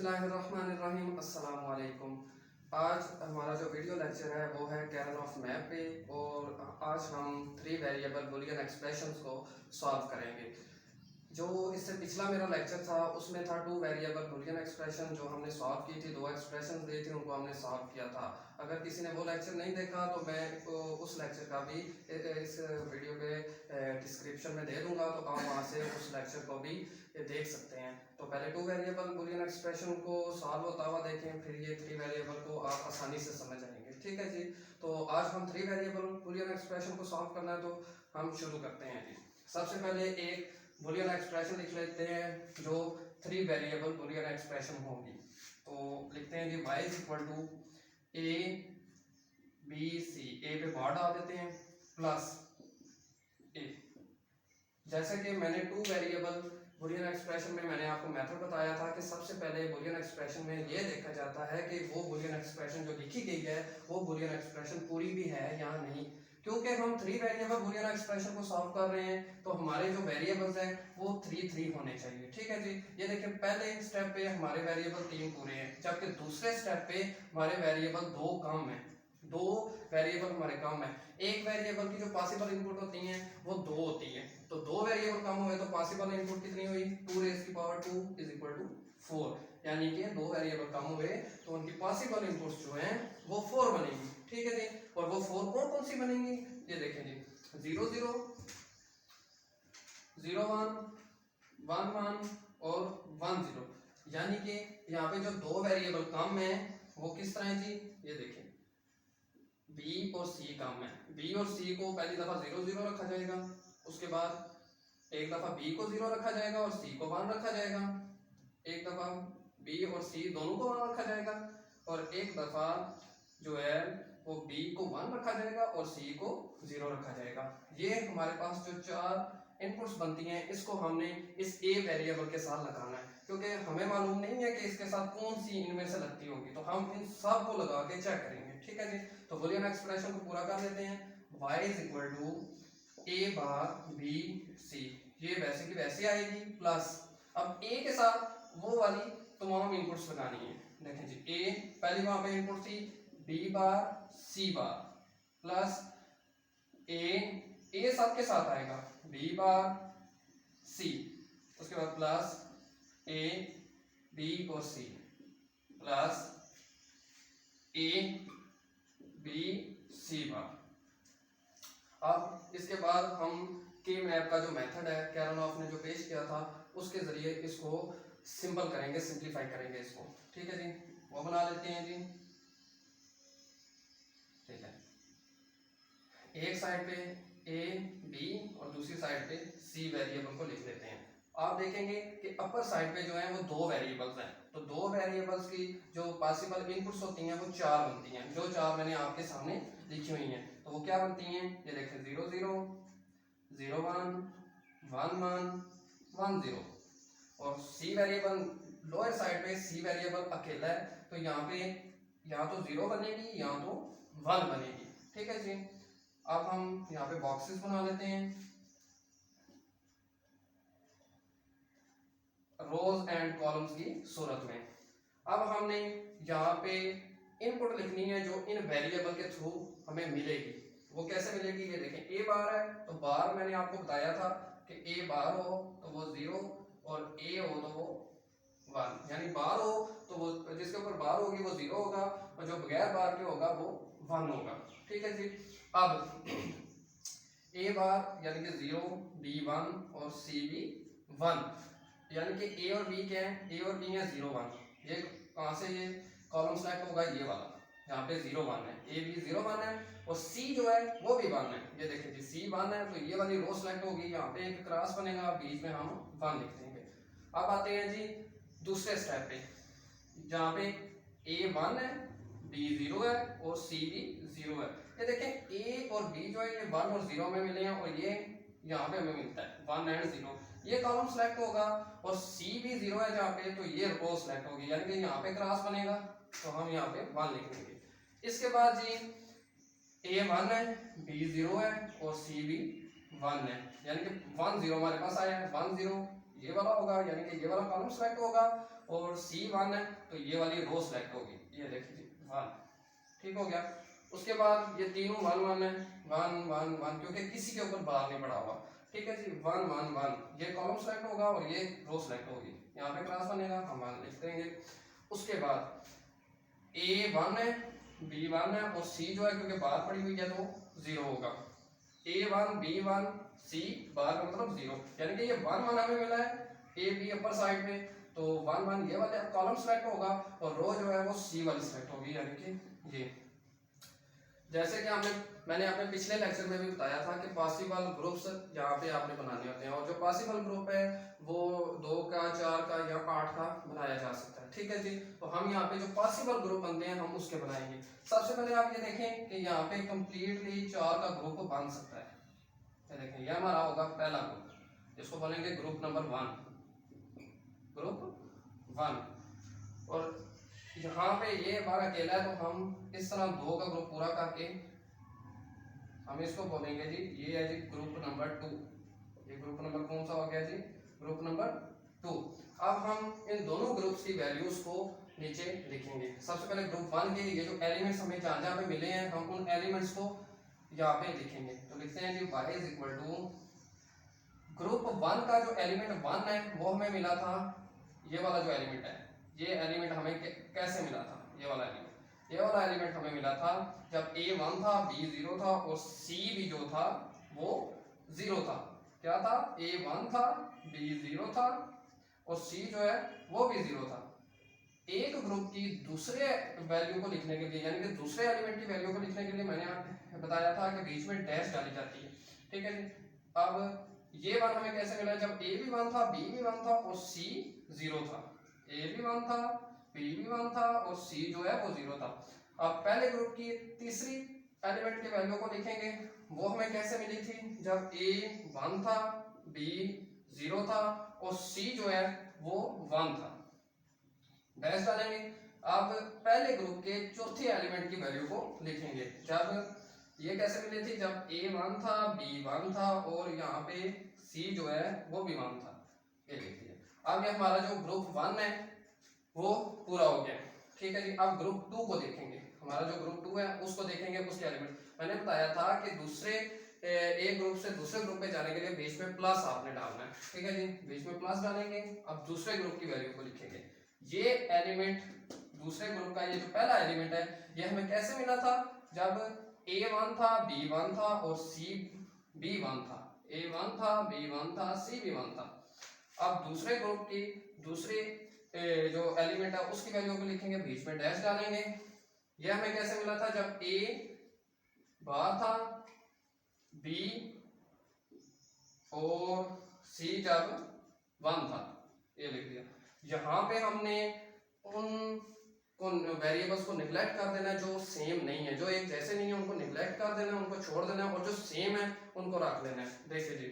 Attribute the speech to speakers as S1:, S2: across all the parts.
S1: बिस्मिल्लाहिर्रहमानिर्रहीम अस्सलाम वालेकुम। आज हमारा जो वीडियो लेक्चर है वो है कैरन ऑफ मैप पे, और आज हम 3 वेरिएबल बुलियन एक्सप्रेशंस को सॉल्व करेंगे। जो इससे पिछला मेरा लेक्चर था उसमें था 2 वेरिएबल बुलियन एक्सप्रेशन जो हमने सॉल्व की थी, 2 एक्सप्रेशन दी थी, उनको हमने सॉल्व किया था। अगर किसी ने वो लेक्चर नहीं देखा तो मैं उस लेक्चर का भी इस वीडियो के डिस्क्रिप्शन में दे दूंगा, तो आप वहाँ से उस लेक्चर को भी देख सकते हैं। तो पहले 2 वेरिएबल बुलियन एक्सप्रेशन को सॉल्व होता हुआ देखें, फिर ये 3 वेरिएबल को आप आसानी से समझ जाएंगे। ठीक है जी। तो आज हम 3 वेरिएबल बुलियन एक्सप्रेशन को सॉल्व करना है, तो हम शुरू करते हैं जी। सबसे पहले एक बुलियन एक्सप्रेशन लिख लेते हैं जो 3 वेरिएबल बुलियन एक्सप्रेशन होगी। तो लिखते हैं जी y is equal to A B C, A पे बार डाल देते हैं प्लस ए। जैसे कि मैंने 2 वेरिएबल बुलियन एक्सप्रेशन में मैंने आपको मेथड बताया था कि सबसे पहले बुलियन एक्सप्रेशन में ये देखा जाता है कि वो बुलियन एक्सप्रेशन जो लिखी गई है वो बुलियन एक्सप्रेशन पूरी भी है या नहीं। क्योंकि हम 3 वेरिएबल बुलियन एक्सप्रेशन को सॉल्व कर रहे हैं तो हमारे जो वेरिएबल्स हैं वो 3 होने चाहिए। ठीक है जी। ये देखिए पहले स्टेप पे हमारे वेरिएबल 3 पूरे हैं, जबकि दूसरे स्टेप पे हमारे वेरिएबल 2 कम है। 2 वेरिएबल हमारे कम है। एक वेरिएबल की जो पॉसिबल इनपुट होती हैं वो 2 होती है, तो 2 वेरिएबल कम हुए तो पॉसिबल इनपुट कितनी हुई 2 रेज़ की पावर 2 इज इक्वल टू 4, यानी कि 2 वेरिएबल कम हुए तो उनकी पॉसिबल इनपुट्स जो हैं वो 4 बनेंगी। ठीक है जी। और वो 4 कौन कौन सी बनेंगी ये देखें जी, 0 0 0 1 1 1 और 1 0, यानी कि यहाँ पे जो 2 वेरिएबल कम है वो किस तरह है जी, ये देखें B और C कम है। B और C को पहली दफा 0 0 रखा जाएगा, उसके बाद एक दफा B को 0 रखा जाएगा और C को 1 रखा जाएगा, एक दफा B और C दोनों को 1 रखा जाएगा, और एक दफा जो है वो B को 1 रखा जाएगा और C को 0 रखा जाएगा। ये हमारे पास जो 4 इनपुट्स बनती हैं इसको हमने इस A वेरिएबल के साथ लगाना है, क्योंकि हमें मालूम नहीं है कि इसके साथ कौन सी इनमें से लगती होगी, तो हम इन सब को लगा के चेक करेंगे। ठीक है जी। तो बुलियन एक्सप्रेशन को पूरा कर लेते हैं। y is equal to a bar b c, ये वैसे की वैसे आएगी, प्लस अब a के साथ वो वाली तमाम इनपुट्स लगानी है। देखें जी a पहली वहां पे इनपुट थी b bar c bar, plus a सबके साथ आएगा b बार c, उसके बाद प्लस a b और c, plus a b c बार। अब इसके बाद हम के मैप का जो मेथड है कैरनॉफ ने जो पेश किया था उसके जरिए इसको सिंपल करेंगे, सिंपलीफाई करेंगे इसको। ठीक है जी, वो बना लेते हैं जी। ठीक है, एक साइड पे a b और दूसरी साइड पे c वेरिएबल को लिख लेते हैं। आप देखेंगे कि अपर साइड पे जो है वो 2 वेरिएबल्स हैं, तो 2 वेरिएबल्स की जो पॉसिबल इनपुट्स होती हैं वो 4 बनती हैं, जो 4 मैंने आपके सामने लिखी हुई हैं। तो वो क्या बनती हैं, ये देखें 0 0 0 1 1 1 1 0, और c वेरिएबल लोअर साइड पे c वेरिएबल अकेला है, तो यहाँ पे या तो 0 बनेगी या तो 1 बनेगी। ठीक है जी। अब हम यहाँ पे बॉक्सेस बना लेते हैं रोज एंड कॉलम्स की सूरत में। अब हमने यहाँ पे इनपुट लिखनी है जो इन वेरिएबल के थ्रू हमें मिलेगी। वो कैसे मिलेगी, ये देखें a बार है तो बार मैंने आपको बताया था कि a बार हो तो वो 0 और a हो तो वो 1, यानी बार हो तो वो जिसके ऊपर बार होगी वो 0 होगा और जो बगैर बार के होगा वो 1 होगा। ठीक है जी। अब a बार यानी कि 0 b 1 और c भी 1, यानी कि a और b क्या है, a और b है 0 1, ये कहाँ से ये कॉलम सेलेक्ट होगा, ये वाला यहाँ पे 0 1 है, a b 0 1 है और c जो है वो भी 1 है। ये देखिए जी c 1 है तो ये वाली रो सेलेक्ट होगी, यहाँ पे एक क्रॉस बनेगा, बीच में हम 1 लिख देंगे। अब आते हैं जी दूसरे स्टेप पे, जहाँ पे a 1 है b 0 है और c भी 0 है। ये देखें a और b जो है ये 1 और 0 में मिले हैं और ये यहाँ पे हमें मिलता है 1 एंड 0, ये कॉलम सेलेक्ट होगा, और C भी 0 है जहाँ पे तो ये रो सेलेक्ट होगी, यानी कि यहाँ पे क्रॉस बनेगा तो हम यहाँ पे 1 लिख देंगे। इसके बाद जी A 1 है B 0 है और C भी 1 है, यानी कि 1 0 हमारे पास आया है, 1 0 ये वाला होगा, यानी कि ये वाला कॉलम सेलेक्ट होगा, और C1 है तो ये वाली रो सेलेक्ट होगी, ये देखिए 1, ठीक हो गया। उसके बाद ये तीनों 1 1 है, 1 1 1 क्योंकि किसी के ऊपर बार नहीं पड़ा हुआ, ठीक है जी। 1 1 1 ये कॉलम सेलेक्ट होगा और ये रो सेलेक्ट होगी, यहाँ पे क्लास बनेगा, हम 1 लिख देंगे। उसके बाद A1 है, B1 है और C जो है क्योंकि बार पड़ी हुई है तो 0 होगा। A1 B1 C बार का मतलब 0, यानी कि ये 1 1 हमें मिला है A B अपर साइड में, तो 1 1 ये वाला कॉलम सेलेक्ट होगा और रो जो है वो C वाली सेलेक्ट होगी, यानी कि ये। जैसे कि मैंने अपने पिछले लेक्चर में भी बताया था कि पॉसिबल ग्रुप्स यहाँ पे आपने बनाने होते हैं, और जो पॉसिबल ग्रुप है वो 2 का 4 का या 8 का बनाया जा सकता है, ठीक है जी। तो हम यहाँ पे जो पॉसिबल ग्रुप बनते हैं हम उसके बनाएंगे। सबसे पहले आप ये देखें कि यहाँ पे कंप्लीटली 4 का ग्रुप बन सकता है, ये देखें ये हमारा होगा पहला ग्रुप, इसको बोलेंगे ग्रुप नंबर 1, ग्रुप 1। और यहाँ पे ये हमारा अकेला है तो हम इस तरह 2 का ग्रुप पूरा करके हम इसको बोलेंगे जी ये है जी ग्रुप नंबर 2। ये ग्रुप नंबर कौन सा हो गया जी, ग्रुप नंबर 2। अब हम इन दोनों ग्रुप्स की वैल्यूज को नीचे लिखेंगे। सबसे पहले ग्रुप 1 के ये जो एलिमेंट्स हमें जहाँ जहाँ पे मिले हैं हम उन एलिमेंट्स को यहाँ पे लिखेंगे। तो लिखते हैं जी y is equal to group 1 का जो एलिमेंट 1 है वो हमें मिला था, ये वाला जो एलिमेंट है, ये एलिमेंट हमें कैसे मिला था, ये वाला एलिमेंट हमें मिला था जब A1 था, B 0 था और C भी जो था वो 0 था। क्या था, A1 था, B 0 था और C जो है वो भी 0 था। एक ग्रुप की दूसरे वैल्यू को लिखने के लिए, यानी कि दूसरे एलिमेंट की वैल्यू को लिखने के लिए मैंने आपको बताया था कि बीच में डैश डाली जाती है, ठीक है जी। अब ये बात हमें कैसे मिला, जब A भी 1 था, B भी 1 था और C 0 था। A भी 1 था, B भी 1 था और C जो है वो 0 था। अब पहले ग्रुप की तीसरी एलिमेंट की वैल्यू को लिखेंगे, वो हमें कैसे मिली थी, जब A 1 था, B 0 था और C जो है वो 1 था। डैश डालेंगे। अब पहले ग्रुप के चौथे एलिमेंट की वैल्यू को लिखेंगे, जब ये कैसे मिली थी, जब A1 था, B 1 था और यहाँ पे C जो है वो भी 1 था, ये लिखिए। अब ये हमारा जो ग्रुप 1 है वो पूरा हो गया, ठीक है जी। अब ग्रुप 2 को देखेंगे, हमारा जो ग्रुप 2 है उसको देखेंगे, उसके एलिमेंट मैंने बताया था कि दूसरे एक ग्रुप से दूसरे ग्रुप पे जाने के लिए बीच में प्लस आपने डालना है, ठीक है जी। बीच में प्लस डालेंगे। अब दूसरे ग्रुप की वैल्यू को लिखेंगे। ये एलिमेंट दूसरे ग्रुप का ये जो पहला एलिमेंट है ये हमें कैसे मिला था, जब A1 था, B 1 था और C भी 1 था। A1 था, B 1 था, C भी 1 था। अब दूसरे ग्रुप की दूसरी जो एलिमेंट है उसकी वैल्यू को लिखेंगे, बीच में डैश डालेंगे। ये हमें कैसे मिला था, जब A बार था, B और C जब 1 था, ये लिख दिया। यहाँ पे हमने उन वेरिएबल्स को निगलेक्ट कर देना है जो सेम नहीं है, जो एक जैसे नहीं है उनको निगलेक्ट कर देना है, उनको छोड़ देना है, और जो सेम है उनको रख लेना है। देखिए जी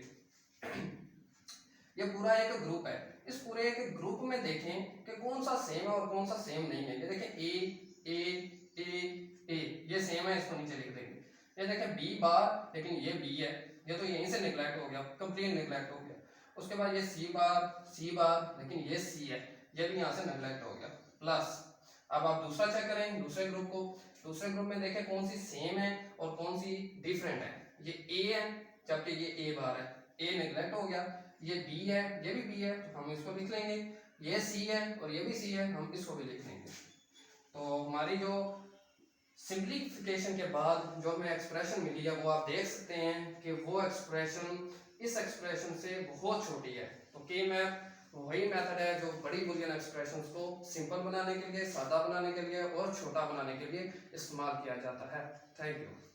S1: ये पूरा एक ग्रुप है, इस पूरे एक ग्रुप में देखें कि कौन सा सेम है और कौन सा सेम नहीं है। ये देखें A A A A ये सेम है, इसको नीचे लिख देंगे। ये देखें B बार, लेकिन ये B है, ये तो यहीं से निगलेक्ट हो गया, कंप्लीट निगलेक्ट हो गया। उसके बाद ये C बार, लेकिन ये C है, ये भी यहाँ से नेगलेक्ट हो गया, प्लस। अब आप दूसरा चेक करें दूसरे ग्रुप को, दूसरे ग्रुप में देखें कौन सी सेम है और कौन सी डिफरेंट है। ये A है जबकि ये A बार है, A नेगलेक्ट हो गया। ये B है, ये भी B है, तो हम इसको लिख लेंगे। ये C है और ये भी C है, हम इसको भी लिख लेंगे। तो हमारी जो सिंप्लीफिकेशन के बाद जो हमें एक्सप्रेशन मिली है वो आप देख सकते हैं कि वो एक्सप्रेशन इस एक्सप्रेशन से बहुत छोटी है। तो के मैप वही मेथड है जो बड़ी बुलियन एक्सप्रेशंस को सिंपल बनाने के लिए, सादा बनाने के लिए और छोटा बनाने के लिए इस्तेमाल किया जाता है। Thank you.